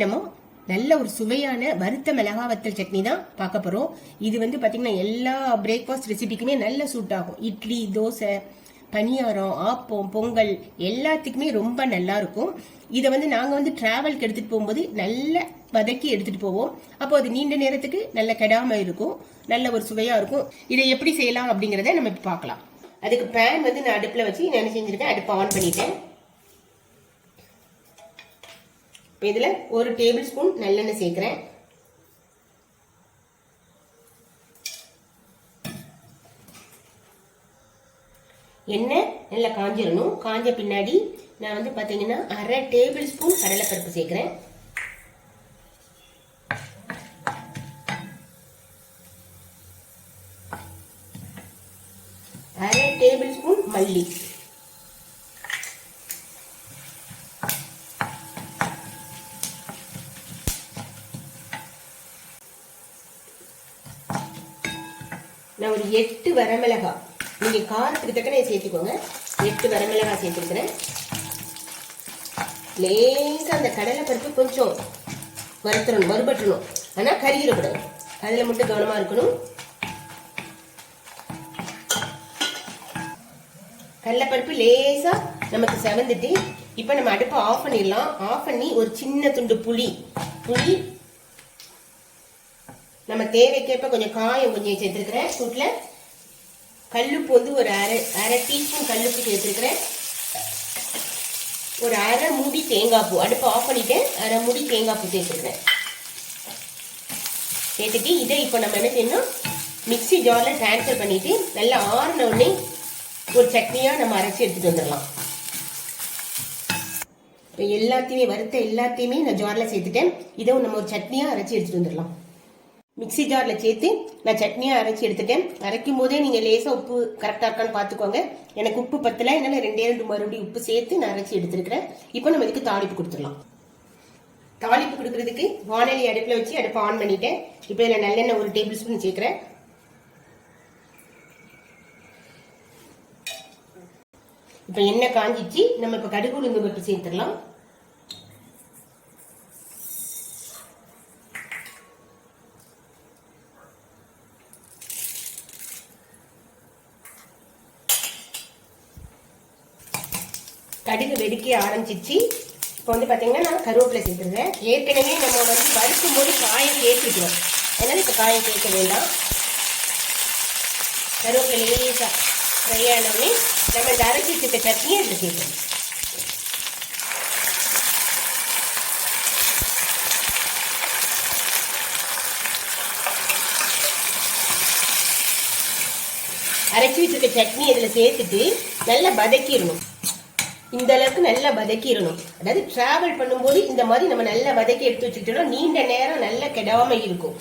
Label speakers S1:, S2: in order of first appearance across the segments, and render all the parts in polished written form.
S1: நம்ம நல்ல ஒரு சுவையான வறுத்த மிளகா வத்தல் சட்னி தான் பார்க்க போறோம். இது வந்து பாத்தீங்கன்னா எல்லா பிரேக்ஃபாஸ்ட் ரெசிபிக்குமே நல்ல சூட் ஆகும். இட்லி, தோசை, பனியாரம், ஆப்பம், பொங்கல் எல்லாத்துக்குமே ரொம்ப நல்லா இருக்கும். இதை வந்து நாங்க வந்து டிராவல்க்கு எடுத்துட்டு போகும்போது நல்ல வதக்கி எடுத்துட்டு போவோம். அப்போ அது நீண்ட நேரத்துக்கு நல்ல கெடாம இருக்கும், நல்ல ஒரு சுவையா இருக்கும். இதை எப்படி செய்யலாம் அப்படிங்கறத நம்ம இப்ப பார்க்கலாம். அதுக்கு பேன் வந்து நான் அடுப்புல வச்சு என்ன செஞ்சிருக்கேன், அடுப்பு ஆன் பண்ணிட்டேன். இதுல 1 டேபிள் ஸ்பூன் நல்லெண்ணெய் சேர்க்கிறேன். எண்ணெய் நல்லா காஞ்சிடணும். காஞ்ச பின்னாடி நான் வந்து பாத்தீங்கன்னா 1/2 டேபிள் ஸ்பூன் கடலைப்பருப்பு சேர்க்கிறேன். 1/2 டேபிள் ஸ்பூன் மல்லி, நான் ஒரு 8 வரமிளகாய், நீங்க காரத்துக்கு தக்கன சேர்த்துக்கோங்க. 8 வரமிளகாய் சேர்த்துக்கிறேன். லேசா அந்த கடலை பருப்பு கொஞ்சம் வறுபட்டணும், ஆனா கருகிடக்கூடாது. அதுல மட்டும் கவனமா இருக்கணும். கடலைப்பருப்பு லேசா நமக்கு செவந்துட்டு இப்ப நம்ம அடுப்பை ஆஃப் பண்ணிடலாம். ஆஃப் பண்ணி ஒரு சின்ன துண்டு புளி நம்ம தேவைக்கேற்ப கொஞ்சம் காயம் கொஞ்சம் சேர்த்துருக்கிறேன். சூட்ல கல்லுப்பு வந்து ஒரு அரை டீஸ்பூன் கல்லுப்பு சேர்த்துருக்கிறேன். ஒரு அரை மூடி தேங்காய் பூ, அடுப்பு ஆஃப் பண்ணிட்டேன், அரை மூடி தேங்காய் பூ சேர்த்துருக்கிறேன். சேர்த்துட்டு இதை இப்போ நம்ம என்ன செய்யணும், மிக்சி ஜார்ல டிரான்ஸ்ஃபர் பண்ணிட்டு நல்லா ஆறின உடனே ஒரு சட்னியா நம்ம அரைச்சி எடுத்துட்டு வந்துடலாம். இப்போ எல்லாத்தையுமே வறுத்த எல்லாத்தையுமே நான் ஜார்ல சேர்த்துட்டேன். இதை நம்ம ஒரு சட்னியா அரைச்சி எடுத்துட்டு வந்துடலாம். மிக்சி ஜார்ல சேர்த்து நான் சட்னியா அரைச்சி எடுத்துட்டேன். அரைக்கும் போதே நீங்க லேசா உப்பு கரெக்டா இருக்கான்னு பாத்துக்கோங்க. எனக்கு உப்பு பத்தல, என்னால 2 மறுபடியும் உப்பு சேர்த்து நான் அரைச்சி எடுத்துருக்கிறேன். இப்போ நம்ம இதுக்கு தாளிப்பு கொடுத்துடலாம். தாளிப்பு கொடுக்கறதுக்கு வானொலி அடுப்புல வச்சு அடுப்பை ஆன் பண்ணிட்டேன். இப்போ இதுல நல்லெண்ணெய் 1 டேபிள் ஸ்பூன் சேர்க்கிறேன். இப்ப எண்ணெய் காஞ்சிச்சு, நம்ம இப்ப கடுகு உளுந்து பருப்பு சேர்த்துடலாம். கடுகு வெடிக்க ஆரம்பிச்சிச்சு. இப்போ வந்து பாத்தீங்கன்னா நான் கருவேப்பிலை சேர்த்துருக்கேன். ஏற்கனவே நம்ம வந்து வறுக்கும் போது காயம் சேர்த்துக்கிறோம், அதனால இப்ப காயம் சேர்க்க வேண்டாம். கருவேப்பிலை லேசா ஃப்ரை ஆனோடனே நம்ம இந்த அரைச்சி வச்சுக்க சட்னி அதில் சேர்க்கணும். அரைச்சி வச்சுக்க சட்னி அதில் சேர்த்துட்டு நல்லா வதக்கிடணும். இந்த அளவுக்கு நல்லா வதக்கிடணும். அதாவது டிராவல் பண்ணும்போது இந்த மாதிரி நம்ம நல்லா வதக்கி எடுத்து வச்சுக்கிட்டோம், நீண்ட நேரம் நல்லா கெடாம இருக்கும்.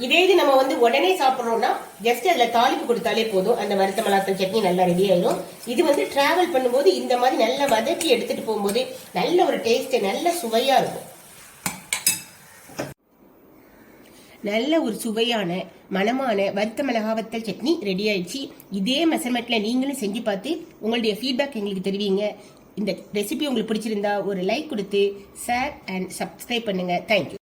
S1: இதே இது நம்ம வந்து உடனே சாப்பிட்றோம்னா ஜஸ்ட் அதுல தாளிப்பு கொடுத்தாலே போதும், அந்த வறுத்த மிளகாத்தூள் சட்னி நல்லா ரெடி ஆயிடும். இது வந்து டிராவல் பண்ணும்போது இந்த மாதிரி நல்லா வதக்கி எடுத்துட்டு போகும்போது நல்ல ஒரு டேஸ்ட், நல்ல சுவையா இருக்கும். நல்ல ஒரு சுவையான மணமான வறுத்த மிளகா வத்தல் சட்னி ரெடி ஆயிடுச்சு. இதே மெஷர்மெண்ட்ல நீங்களும் செஞ்சு பார்த்து உங்களுடைய ஃபீட்பேக் எங்களுக்கு தெரிவிங்க. இந்த ரெசிபி உங்களுக்கு பிடிச்சிருந்தா ஒரு லைக் கொடுத்து ஷேர் அண்ட் சப்ஸ்கிரைப் பண்ணுங்க. தேங்க்யூ.